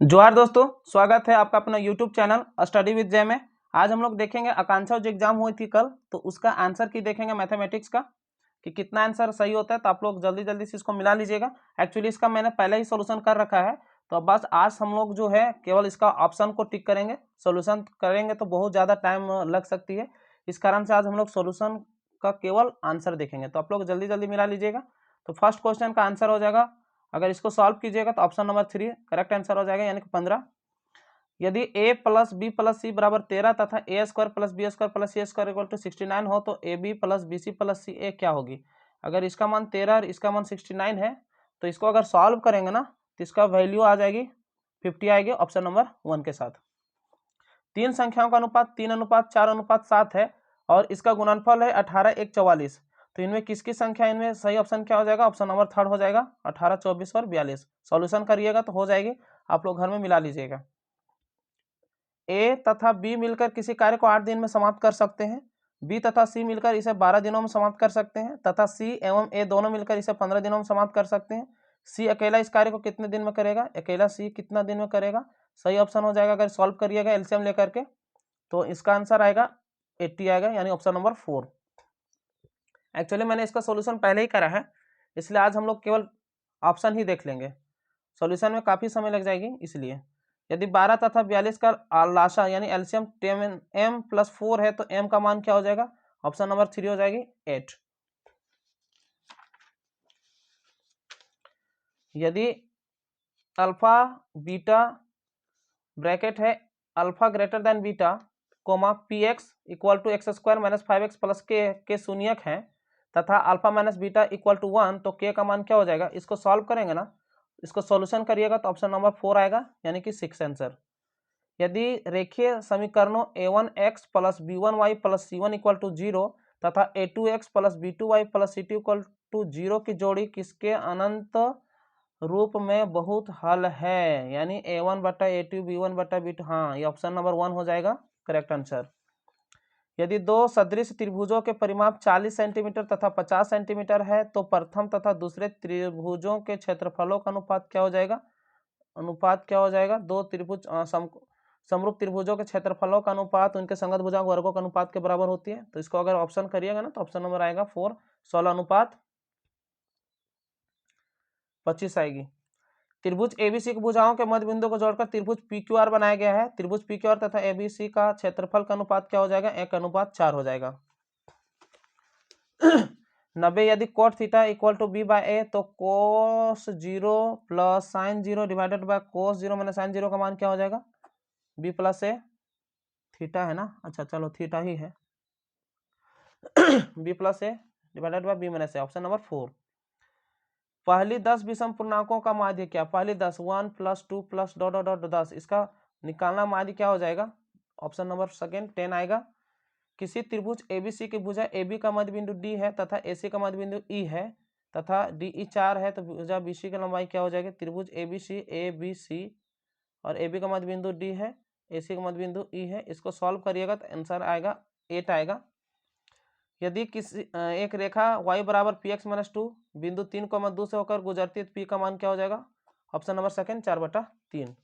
जोहार दोस्तों, स्वागत है आपका अपना यूट्यूब चैनल स्टडी विद जय में। आज हम लोग देखेंगे आकांक्षा जो एग्जाम हुई थी कल, तो उसका आंसर की देखेंगे मैथमेटिक्स का कि कितना आंसर सही होता है। तो आप लोग जल्दी जल्दी से इसको मिला लीजिएगा। एक्चुअली इसका मैंने पहले ही सोल्यूशन कर रखा है, तो अब बस आज हम लोग जो है केवल इसका ऑप्शन को टिक करेंगे। सोल्यूशन करेंगे तो बहुत ज़्यादा टाइम लग सकती है, इस कारण से आज हम लोग सोल्यूशन का केवल आंसर देखेंगे। तो आप लोग जल्दी जल्दी मिला लीजिएगा। तो फर्स्ट क्वेश्चन का आंसर हो जाएगा, अगर इसको सॉल्व कीजिएगा तो ऑप्शन नंबर 3 करेक्ट आंसर हो जाएगा, यानी कि 15। यदि a plus B plus C बराबर 13 तथा A square plus B square plus C square equal to 69 हो तो A B plus B C plus C A क्या होगी। अगर इसका मान 13 और इसका मान 69 है, तो इसको अगर सॉल्व करेंगे ना तो इसका वैल्यू आ जाएगी 50 आएगी ऑप्शन नंबर 1 के साथ। तीन संख्याओं का अनुपात 3:4:7 है और इसका गुणनफल है 18 1 44। तो इनमें किसकी संख्या, इनमें सही ऑप्शन क्या हो जाएगा, ऑप्शन नंबर 3 हो जाएगा 18 24 और 42। सॉल्यूशन करिएगा तो हो जाएगी, आप लोग घर में मिला लीजिएगा। ए तथा बी मिलकर किसी कार्य को 8 दिन में समाप्त कर सकते हैं, बी तथा सी मिलकर इसे 12 दिनों में समाप्त कर सकते हैं तथा सी एवं ए दोनों मिलकर इसे 15 दिनों में समाप्त कर सकते हैं। सी अकेला इस कार्य को कितने दिन में करेगा, अकेला सी कितना दिन में करेगा। सही ऑप्शन हो जाएगा, अगर सॉल्व करिएगा एलसीएम लेकर के तो इसका आंसर आएगा 80 आएगा, यानी ऑप्शन नंबर 4। एक्चुअली मैंने इसका सॉल्यूशन पहले ही करा है, इसलिए आज हम लोग केवल ऑप्शन ही देख लेंगे। सॉल्यूशन में काफ़ी समय लग जाएगी इसलिए। यदि 12 तथा 42 का लाशा यानी एलसीएम m प्लस 4 है तो m का मान क्या हो जाएगा, ऑप्शन नंबर 3 हो जाएगी 8। यदि अल्फा बीटा ब्रैकेट है alpha greater than beta comma p x equal to x square minus 5x plus के शून्यक है तथा alpha minus beta equal to 1, तो के का मान क्या हो जाएगा। इसको सॉल्व करेंगे ना, इसको सॉल्यूशन करिएगा तो ऑप्शन नंबर 4 आएगा, यानी कि 6 आंसर। यदि रेखीय समीकरणों a1x plus b1y plus c1 equal to 0 तथा a2x plus b2y plus c2 equal to 0 की जोड़ी किसके अनंत रूप में बहुत हल है, यानी a1 बटा a2 b1 बटा b2। हाँ, ये ऑप्शन नंबर 1 हो जाएगा करेक्ट आंसर। यदि दो सदृश त्रिभुजों के परिमाप 40 सेंटीमीटर तथा 50 सेंटीमीटर है तो प्रथम तथा दूसरे त्रिभुजों के क्षेत्रफलों का अनुपात क्या हो जाएगा। अनुपात क्या हो जाएगा, दो त्रिभुज समरूप त्रिभुजों के क्षेत्रफलों का अनुपात उनके संगत भुजाओं वर्गों के अनुपात के बराबर होती है। तो इसको अगर ऑप्शन करिएगा ना तो ऑप्शन नंबर आएगा 4 16 अनुपात 25 आएगी। त्रिभुज एबीसी की भुजाओं के मध्य बिंदु को जोड़कर त्रिभुज पीक्यूआर बनाया गया है। त्रिभुज पीक्यूआर तथा एबीसी का क्षेत्रफल का अनुपात क्या हो जाएगा, 1:4 हो जाएगा। 90 यदि cot theta equal to B by A तो cos 0 plus sine 0 divided by cos 0 minus sine 0 का मान क्या हो जाएगा, बी प्लस ए थीटा है ना। अच्छा चलो थीटा ही है b plus a divided by b minus a, option number 4। पहली 10 विषम पूर्णांकों का माध्य क्या, पहली 10 1 plus 2 plus dot dot dot 10, इसका निकालना माध्य क्या हो जाएगा, ऑप्शन नंबर सेकेंड 10 आएगा। किसी त्रिभुज एबीसी की भुजा AB का मध्य बिंदु D है तथा AC का मध्य बिंदु E है तथा DE 4 है तो भुजा BC की लंबाई क्या हो जाएगी। त्रिभुज ABC और AB का मध्य बिंदु D है, AC का मध्य बिंदु E है। इसको सॉल्व करिएगा तो आंसर आएगा 8 आएगा। यदि किसी एक रेखा y बराबर px माइनस 2 बिंदु 3,2 से होकर गुजरती है तो p का मान क्या हो जाएगा, ऑप्शन नंबर सेकेंड 4/3।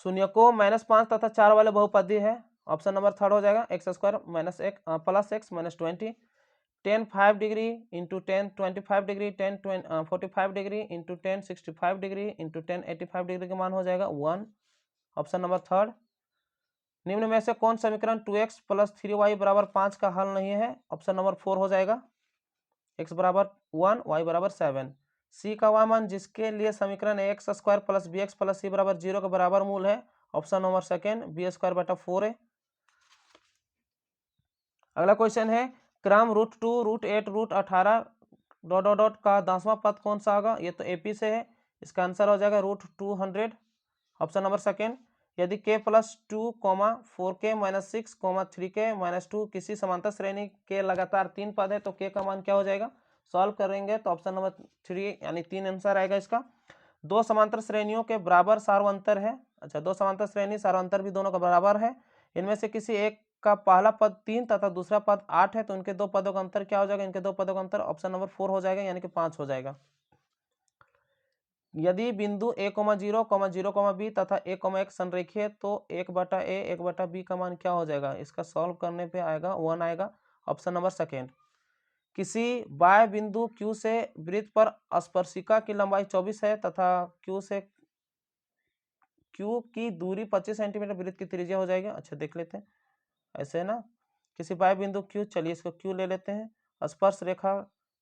शून्यकों -5 तथा 4 वाले बहुपदी है, ऑप्शन नंबर 3 हो जाएगा एक्स स्क्वायर माइनस एक plus x minus 20। 10 5 degree into 10 25 degree 10 45 degree into 10 65 degree into 10 85 degree का मान हो जाएगा 1, ऑप्शन नंबर 3। निम्न में से कौन समीकरण 2x प्लस 3y बराबर 5 का हल नहीं है, ऑप्शन नंबर 4 हो जाएगा, x बराबर 1 y बराबर 7। c का वह मान जिसके लिए समीकरण X square plus B X plus C बराबर 0 के बराबर मूल है, option number second B square बटा 4 है। अगला क्वेश्चन है क्रम √2 √8 √18 डॉट डॉट डॉट का 10वां पद कौन सा होगा, ये तो एपी से है, इसका आंसर हो जाएगा √200, ऑप्शन नंबर सेकेंड। यदि k plus 2 4k minus 6 3k minus 2 किसी समांतर श्रेणी के लगातार 3 पद है तो k का मान क्या हो जाएगा। सॉल्व करेंगे तो ऑप्शन नंबर 3 यानी 3 आंसर आएगा इसका। दो समांतर श्रेणियों के बराबर सार्वंतर है। अच्छा, दो समांतर श्रेणी सार्वंतर भी दोनों का बराबर है। इनमें से किसी एक का पहला पद 3 तथा दूसरा पद 8 है तो इनके दो पदों का अंतर क्या हो जाएगा, इनके दो पदों का अंतर ऑप्शन नंबर 4 हो जाएगा, यानी कि 5 हो जाएगा। यदि बिंदु a, 0, 0, b तथा a, x संरेखीय है तो 1/a 1/b का मान क्या हो जाएगा? इसका सॉल्व करने पे आएगा 1 आएगा, ऑप्शन नंबर सेकेंड। किसी बाह्य बिंदु Q से वृत्त पर स्पर्शिका की लंबाई 24 है तथा Q की दूरी 25 सेंटीमीटर, वृत्त की त्रिज्या हो जाएगी। अच्छा देख लेते हैं, ऐसे है ना। किसी बाह्य बिंदु Q, चलिए इसको Q ले लेते हैं, स्पर्श रेखा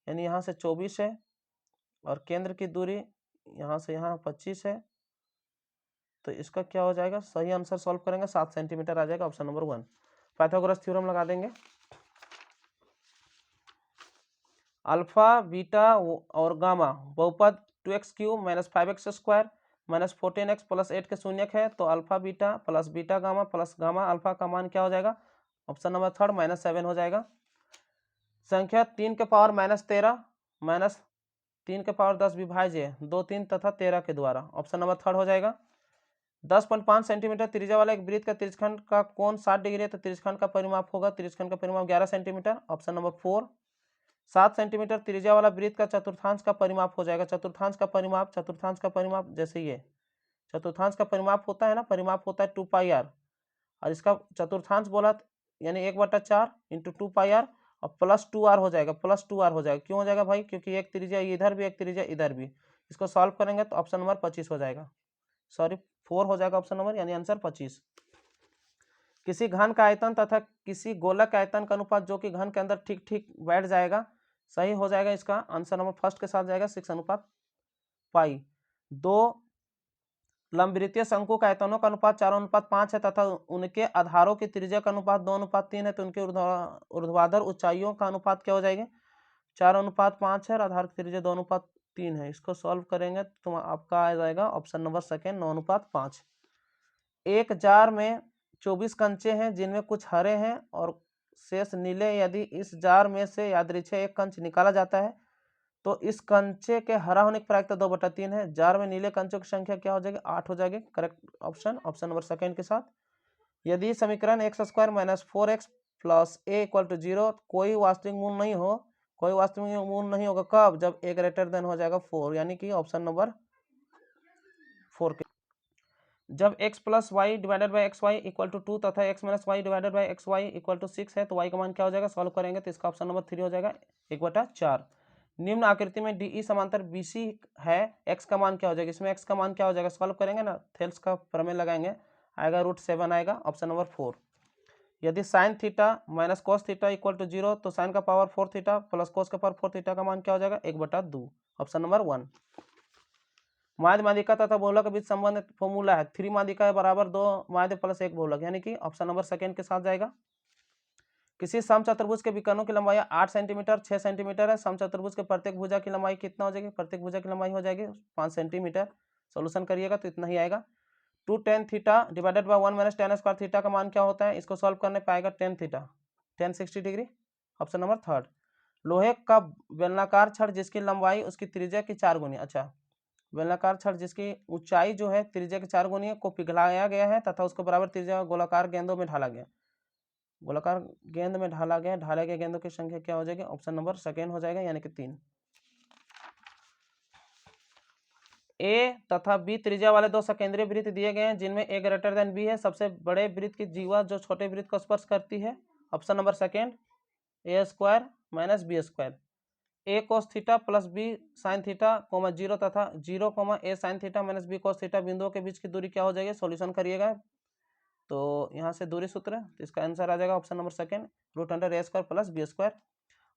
यानी यहाँ से 24 है और केंद्र की दूरी यहाँ से यहाँ 25 है, तो इसका क्या हो जाएगा? सही आंसर सॉल्व करेंगे 7 सेंटीमीटर आ जाएगा, ऑप्शन नंबर 1। पाइथागोरस थ्योरम लगा देंगे। अल्फा, बीटा और गामा बहुपद 2x³ - 5x² - 14x + 8 के शून्यक है, तो alpha beta plus beta gamma plus gamma alpha का मान क्या हो जाएगा? ऑप्शन नंबर थर्ड -7 हो जाएगा। संख्या 3 के पावर -13 माइनस 3 के पावर 10 विभाज्य 2, 3 तथा 13 के द्वारा, ऑप्शन नंबर थर्ड हो जाएगा। 10.5 सेंटीमीटर त्रिज्या वाला एक वृत्त का तिरछखंड का कोण 60 डिग्री है, तो तिरछखंड का परिमाप होगा, तिरछखंड का परिमाप 11 सेंटीमीटर, ऑप्शन नंबर 4। 7 सेंटीमीटर त्रिज्या वाला वृत्त का चतुर्थांश का परिमाप हो जाएगा। चतुर्थांश का परिमाप जैसे ये चतुर्थांश का परिमाप होता है ना, परिमाप होता है 2πr, और इसका चतुर्थांश बोला यानी 1/4 × 2πr और +2r हो जाएगा, +2r हो जाएगा। क्यों हो जाएगा भाई? क्योंकि एक त्रिज्या इधर भी, एक त्रिज्या इधर भी। इसको सॉल्व करेंगे तो ऑप्शन नंबर 25 हो जाएगा, सॉरी 4 हो जाएगा ऑप्शन नंबर, यानी आंसर 25। किसी घन का आयतन तथा किसी गोलक का आयतन का अनुपात जो कि घन के अंदर ठीक ठीक बैठ जाएगा, सही हो जाएगा। इसका आंसर नंबर फर्स्ट के साथ जाएगा 6:π। 2 लंबवृत्तीय शंकु का आयतनों का अनुपात 4:5 है तथा उनके आधारों की त्रिज्या का अनुपात 2:3 है, तो उनके ऊर्ध्वाधर ऊंचाइयों का अनुपात क्या हो जाएगा? 4:5 है और आधार की त्रिज्या 2:3 है। इसको सॉल्व करेंगे तो आपका आ जाएगा ऑप्शन नंबर सेकेंड 9:5। एक जार में 24 कंचे हैं जिनमें कुछ हरे हैं और शेष नीले। यदि इस जार में से यादृच्छिक एक कंच निकाला जाता है तो इस कंचे के हरा होने की प्रायिकता 2/3 है। जार में नीले कंचों की संख्या क्या हो जाएगी? 8 हो जाएगी। करेक्ट ऑप्शन नंबर सेकेंड के साथ। यदि समीकरण x² - 4x + a = 0 कोई वास्तविक मूल नहीं हो, कोई वास्तविक मूल नहीं होगा कब? जब a > हो जाएगा 4, यानी कि ऑप्शन नंबर 4 के। जब x + y / xy = 2 तथा x - y / xy = 6 है, तो y का मान क्या हो जाएगा? सॉल्व करेंगे तो इसका ऑप्शन नंबर 3 हो जाएगा, 1/4। निम्न आकृति में DE समांतर BC है, x का मान क्या हो जाएगा? इसमें x का मान क्या हो जाएगा? सॉल्व करेंगे ना, थेल्स का प्रमेय लगाएंगे, आएगा √7 आएगा, ऑप्शन नंबर 4। यदि sin थीटा - cos थीटा = 0 तो sin का पावर 4 थीटा प्लस cos का पावर 4 थीटा का मान क्या हो जाएगा? 1/2, ऑप्शन नंबर 1। माध्य माध्यिका तथा बहुलक के बीच संबंध फॉर्मूला है 3 माध्यिका = 2 माध्य + 1 बहुलक, यानी कि ऑप्शन नंबर सेकेंड के साथ जाएगा। किसी समचतुर्भुज के विकर्णों की लंबाई 8 सेंटीमीटर 6 सेंटीमीटर है। समचतुर्भुज के प्रत्येक भुजा की लंबाई कितना हो जाएगी? प्रत्येक भुजा की लंबाई हो जाएगी 5 सेंटीमीटर। सोल्यूशन करिएगा तो इतना ही आएगा। 2 tan थीटा / 1 - tan² थीटा का मान क्या होता है? इसको सॉल्व करने पाएगा tan theta, tan 60 degree, option number third. लोहे का बेलनाकार छड़ जिसकी लंबाई उसकी त्रिज्या की 4 गुनी, अच्छा बेलनाकार छड़ जिसकी ऊंचाई जो है त्रिज्या की 4 गुनी को पिघलाया गया है तथा उसको बराबर त्रिज्या गोलाकार गेंदों में ढाला गया, गोलाकार गेंद में ढाला गया, ढाले गए गेंदों की संख्या क्या हो जाएगी? ऑप्शन नंबर सेकेंड हो जाएगा, यानी कि 3। ए तथा बी त्रिज्या वाले 2 सकेंद्रीय वृत्त दिए गए हैं जिनमें a > b है। सबसे बड़े वृत्त की जीवा जो छोटे वृत्त को स्पर्श करती है, option number second a² - b²। a cos theta plus b sin theta 0 तथा 0, a sin theta - b cos theta बिंदुओं के बीच की दूरी क्या हो जाएगी? सॉल्यूशन करिएगा तो यहाँ से दूरी सूत्र, तो इसका आंसर आ जाएगा option number second √a² + b²।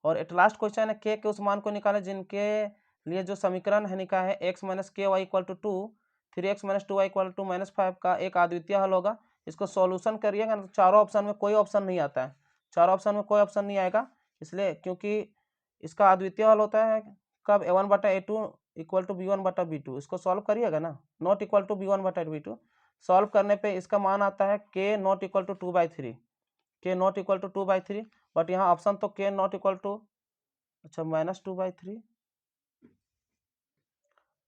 और एट लास्ट क्वेश्चन है k के उस मान को निकालें जिनके लिए जो समीकरण है निकाला है x - ky = 2 3x - 2y = -5 का एक अद्वितीय हल होगा। इसको सॉल्यूशन करिएगा तो चारों ऑप्शन में कोई ऑप्शन नहीं आता है, चारों ऑप्शन में कोई ऑप्शन नहीं आएगा, इसलिए क्योंकि इसका अद्वितीय हल होता है कब? a1/a2 = b1/b2। इसको सॉल्व करिएगा ना, not equal to b1/b2। Solve करने पे इसका मान आता है k ≠ = 2/3, k ≠ = 2/3, बट यहाँ ऑप्शन तो k ≠ = अच्छा -2/3,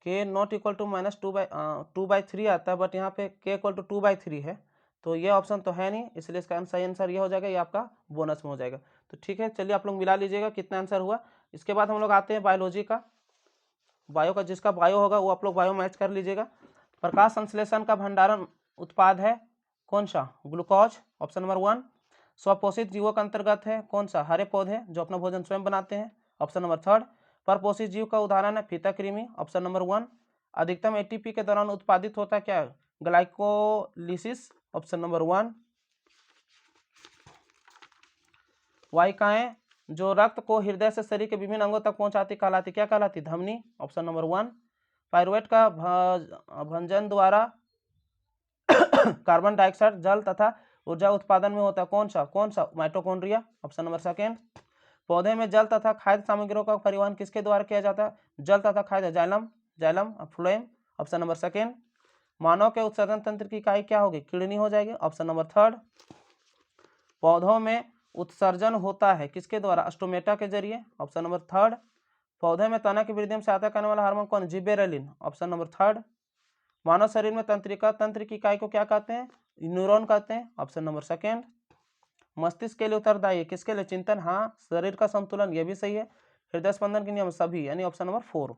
k ≠ - 2/3 आता है, बट यहाँ पे k = 2/3 है, तो ये ऑप्शन तो है नहीं, इसलिए इसका सही आंसर ये हो जाएगा, ये आपका बोनस में हो जाएगा। तो ठीक है, चलिए आप लोग मिला लीजिएगा कितना आंसर हुआ। इसके बाद हम लोग आते हैं बायोलॉजी का। बायो का जिसका बायो होगा वो आप लोग बायो मैच कर लीजिएगा। प्रकाश संश्लेषण का भंडारण उत्पाद है कौन सा? Glucose, option number 1। स्वपोषित जीवों के अंतर्गत है कौन सा? हरे पौधे जो अपना भोजन स्वयं बनाते हैं, ऑप्शन नंबर 3। परपोषित जीव का उदाहरण है फीता कृमि, ऑप्शन नंबर 1। अधिकतम एटीपी के दौरान उत्पादित होता है क्या? Glycolysis, option number 1। वाहिकाएं जो रक्त को हृदय से शरीर के विभिन्न अंगों तक पहुंचाती कहलाती क्या कहलाती? धमनी, ऑप्शन नंबर 1। पायरुवेट का भंजन द्वारा कार्बन डाइऑक्साइड जल तथा ऊर्जा उत्पादन में होता है कौन सा? Mitochondria, option number 2। पौधे में जल तथा खाद्य सामग्रियों का परिवहन किसके द्वारा किया जाता है? जल तथा खाद्य, जाइलम फ्लोएम, ऑप्शन नंबर 2। मानव के उत्सर्जन तंत्र की इकाई क्या होगी? किडनी हो जाएगी, ऑप्शन नंबर 3। पौधों में उत्सर्जन होता है किसके द्वारा? स्टोमेटा के जरिए, ऑप्शन नंबर 3। पौधे में तना की वृद्धि में सहायता करने वाला हार्मोन कौन? जिबेरेलिन, ऑप्शन नंबर 3। मानव शरीर में तंत्रिका तंत्र की इकाई को क्या कहते हैं? न्यूरॉन कहते हैं, ऑप्शन नंबर 2। मस्तिष्क के लिए उत्तरदायी किसके लिए? चिंतन, हाँ। शरीर का संतुलन, ये भी सही है। हृदय स्पंदन के नियम, सभी, यानी ऑप्शन नंबर 4।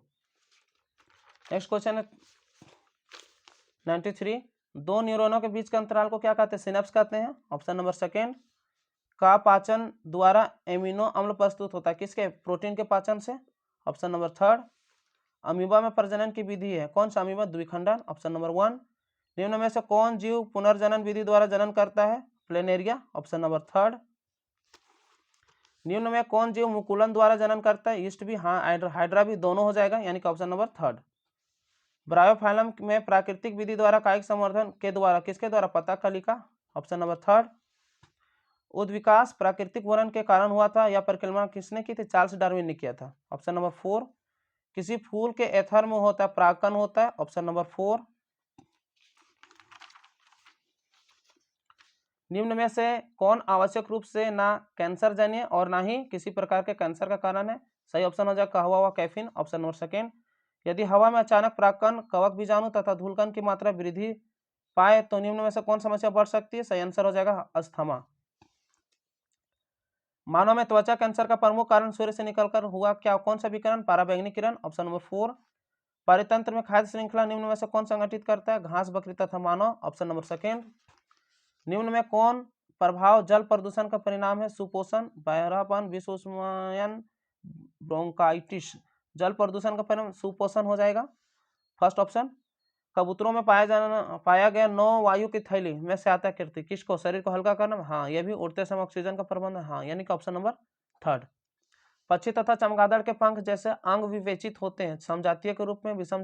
नेक्स्ट क्वेश्चन है 93। दो न्यूरॉनों के बीच के अंतराल को क्या कहते हैं? सिनेप्स कहते हैं, ऑप्शन नंबर 2। का पाचन द्वारा एमिनो अम्ल प्रस्तुत होता है किसके? प्रोटीन के पाचन से, ऑप्शन नंबर 3। अमीबा में प्रजनन की विधि है कौन सा? अमीबा द्विखंडन, ऑप्शन नंबर 1। निम्न में से कौन जीव पुनर्जनन विधि द्वारा जनन करता है? Planaria, option number 3। निम्न में कौन जीव मुकुलन द्वारा जनन करता है? ईस्ट भी, हाँ। हाइड्रा भी, दोनों हो जाएगा, यानी कि ऑप्शन नंबर 3। ब्रायोफाइलम में प्राकृतिक विधि द्वारा कायिक संवर्धन के द्वारा किसके द्वारा? पत्ता कलिका, ऑप्शन नंबर 3। उद्विकास प्राकृतिक वर्ण के कारण हुआ था, यह परिकल्पना किसने की थी? चार्ल्स डार्विन ने किया था, ऑप्शन नंबर 4। किसी फूल के एथर में होता है परागकण होता है, ऑप्शन नंबर 4। निम्न में से कौन आवश्यक रूप से ना कैंसर जन्य और ना ही किसी प्रकार के कैंसर का कारण है? सही ऑप्शन हो जाएगा हवा व कैफीन, ऑप्शन नंबर 2। यदि हवा में अचानक परागकण, कवक बीजाणु तथा धूलकण की मात्रा वृद्धि पाए तो निम्न में से कौन समस्या बढ़ सकती है? सही आंसर हो जाएगा अस्थमा। मानव में त्वचा कैंसर का प्रमुख कारण सूर्य से निकलकर हुआ क्या? कौन सा विकिरण? पराबैंगनी किरण, ऑप्शन नंबर 4। परितंत्र में खाद्य श्रृंखला निम्न में से कौन संगठित करता है? घास, बकरी तथा मानव, ऑप्शन नंबर 2। निम्न में कौन प्रभाव जल प्रदूषण का परिणाम है? सुपोषण, बहरापन, विषुष्मयन, ब्रोंकाइटिस। जल प्रदूषण का परिणाम सुपोषण हो जाएगा, फर्स्ट ऑप्शन। कबूतरों में पाया गया 9 वायु की थैली में से आता कीर्ति किसको? शरीर को हल्का करना, हाँ। यह भी उड़ते समय ऑक्सीजन का प्रबंध, हाँ, यानी कि ऑप्शन नंबर 3। पक्षी तथा चमगादड़ के पंख जैसे अंग विवेचित होते हैं समजातीय के रूप में, विषम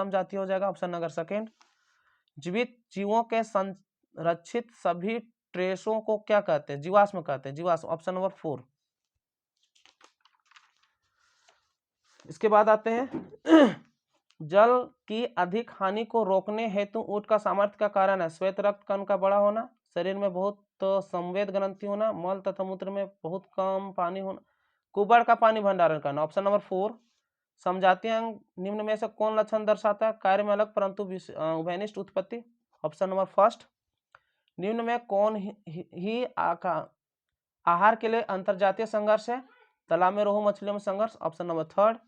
जाति हो जाएगा, ऑप्शन नंबर 2। जीवित जीवों के संरक्षित सभी ट्रेसों को क्या कहते हैं? जीवाश्म कहते हैं, जीवाश्म, ऑप्शन नंबर 4। इसके बाद आते हैं जल की अधिक हानि को रोकने हेतु ऊँट का सामर्थ्य का कारण है श्वेत रक्त कण का बड़ा होना, शरीर में बहुत संवेद ग्रंथि होना, मल तथा मूत्र में बहुत कम पानी होना, कुबड़ का पानी भंडारण करना, ऑप्शन नंबर 4। समजातीय अंग निम्न में से कौन लक्षण दर्शाता है? कार्य में अलग परंतु उभयनिष्ठ उत्पत्ति, ऑप्शन नंबर 1। निम्न में कौन ही आहार के लिए अंतरजातीय संघर्ष है? तालाब में रोहू मछलियों में संघर्ष, ऑप्शन नंबर 3।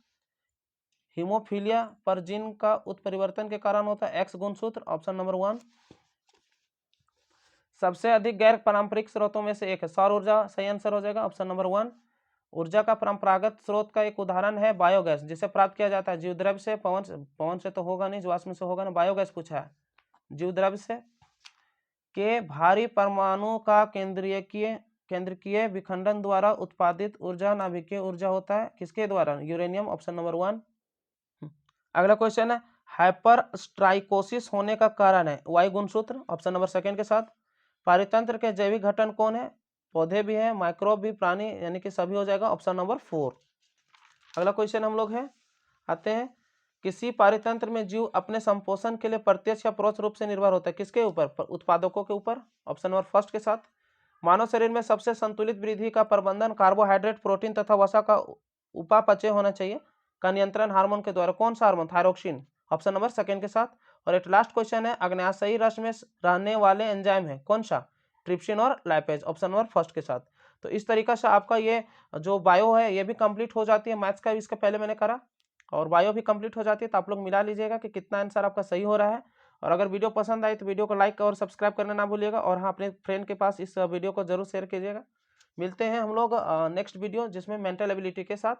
हीमोफीलिया पर जीन का उत्परिवर्तन के कारण होता है एक्स गुणसूत्र, ऑप्शन नंबर 1। सबसे अधिक गैर पारंपरिक स्रोतों में से एक है सौर ऊर्जा, सही आंसर हो जाएगा, ऑप्शन नंबर 1। ऊर्जा का परंपरागत स्रोत का एक उदाहरण है बायोगैस, जिसे प्राप्त किया जाता है जीवद्रव्य से, पवन से तो होगा नहीं, जीवाश्म से होगा ना, बायोगैस पूछा है जीवद्रव्य से। के भारी परमाणु का केंद्रकीय विखंडन द्वारा उत्पादित ऊर्जा नाभिकीय ऊर्जा होता है किसके द्वारा? Uranium, option number 1। अगला क्वेश्चन है हाइपर स्ट्राइकोसिस होने का कारण है वायु गुणसूत्र, ऑप्शन नंबर 2 के साथ। पारितंत्र के जैविक घटक कौन है? पौधे भी हैं, माइक्रोब भी, प्राणी, यानी कि सभी हो जाएगा, ऑप्शन नंबर 4। अगला क्वेश्चन हम लोग आते हैं किसी पारितंत्र में जीव अपने संपोषण के लिए प्रत्यक्ष या परोक्ष रूप से निर्भर होता है किसके ऊपर? उत्पादकों के ऊपर, ऑप्शन नंबर 1 के साथ। मानव शरीर में सबसे संतुलित वृद्धि का प्रबंधन कार्बोहाइड्रेट, प्रोटीन तथा वसा का उपापचय होना चाहिए का नियंत्रण हार्मोन के द्वारा कौन सा हार्मोन? थायरोक्सिन, ऑप्शन नंबर 2 के साथ। और एक लास्ट क्वेश्चन है अग्न्याशयी रस में रहने वाले एंजाइम है कौन सा? ट्रिप्सिन और लाइपेज, ऑप्शन नंबर 1 के साथ। तो इस तरीका से आपका ये जो बायो है ये भी कंप्लीट हो जाती है मैथ्स का, इसका पहले मैंने करा। और बायो भी कंप्लीट हो जाती है। तो आप लोग मिला लीजिएगा कि कितना आंसर आपका सही हो रहा है। और अगर वीडियो पसंद आई तो वीडियो को लाइक और सब्सक्राइब करना ना भूलिएगा। और हाँ, अपने फ्रेंड के पास इस वीडियो को जरूर शेयर कीजिएगा। मिलते हैं हम लोग नेक्स्ट वीडियो जिसमें मेंटल एबिलिटी के साथ।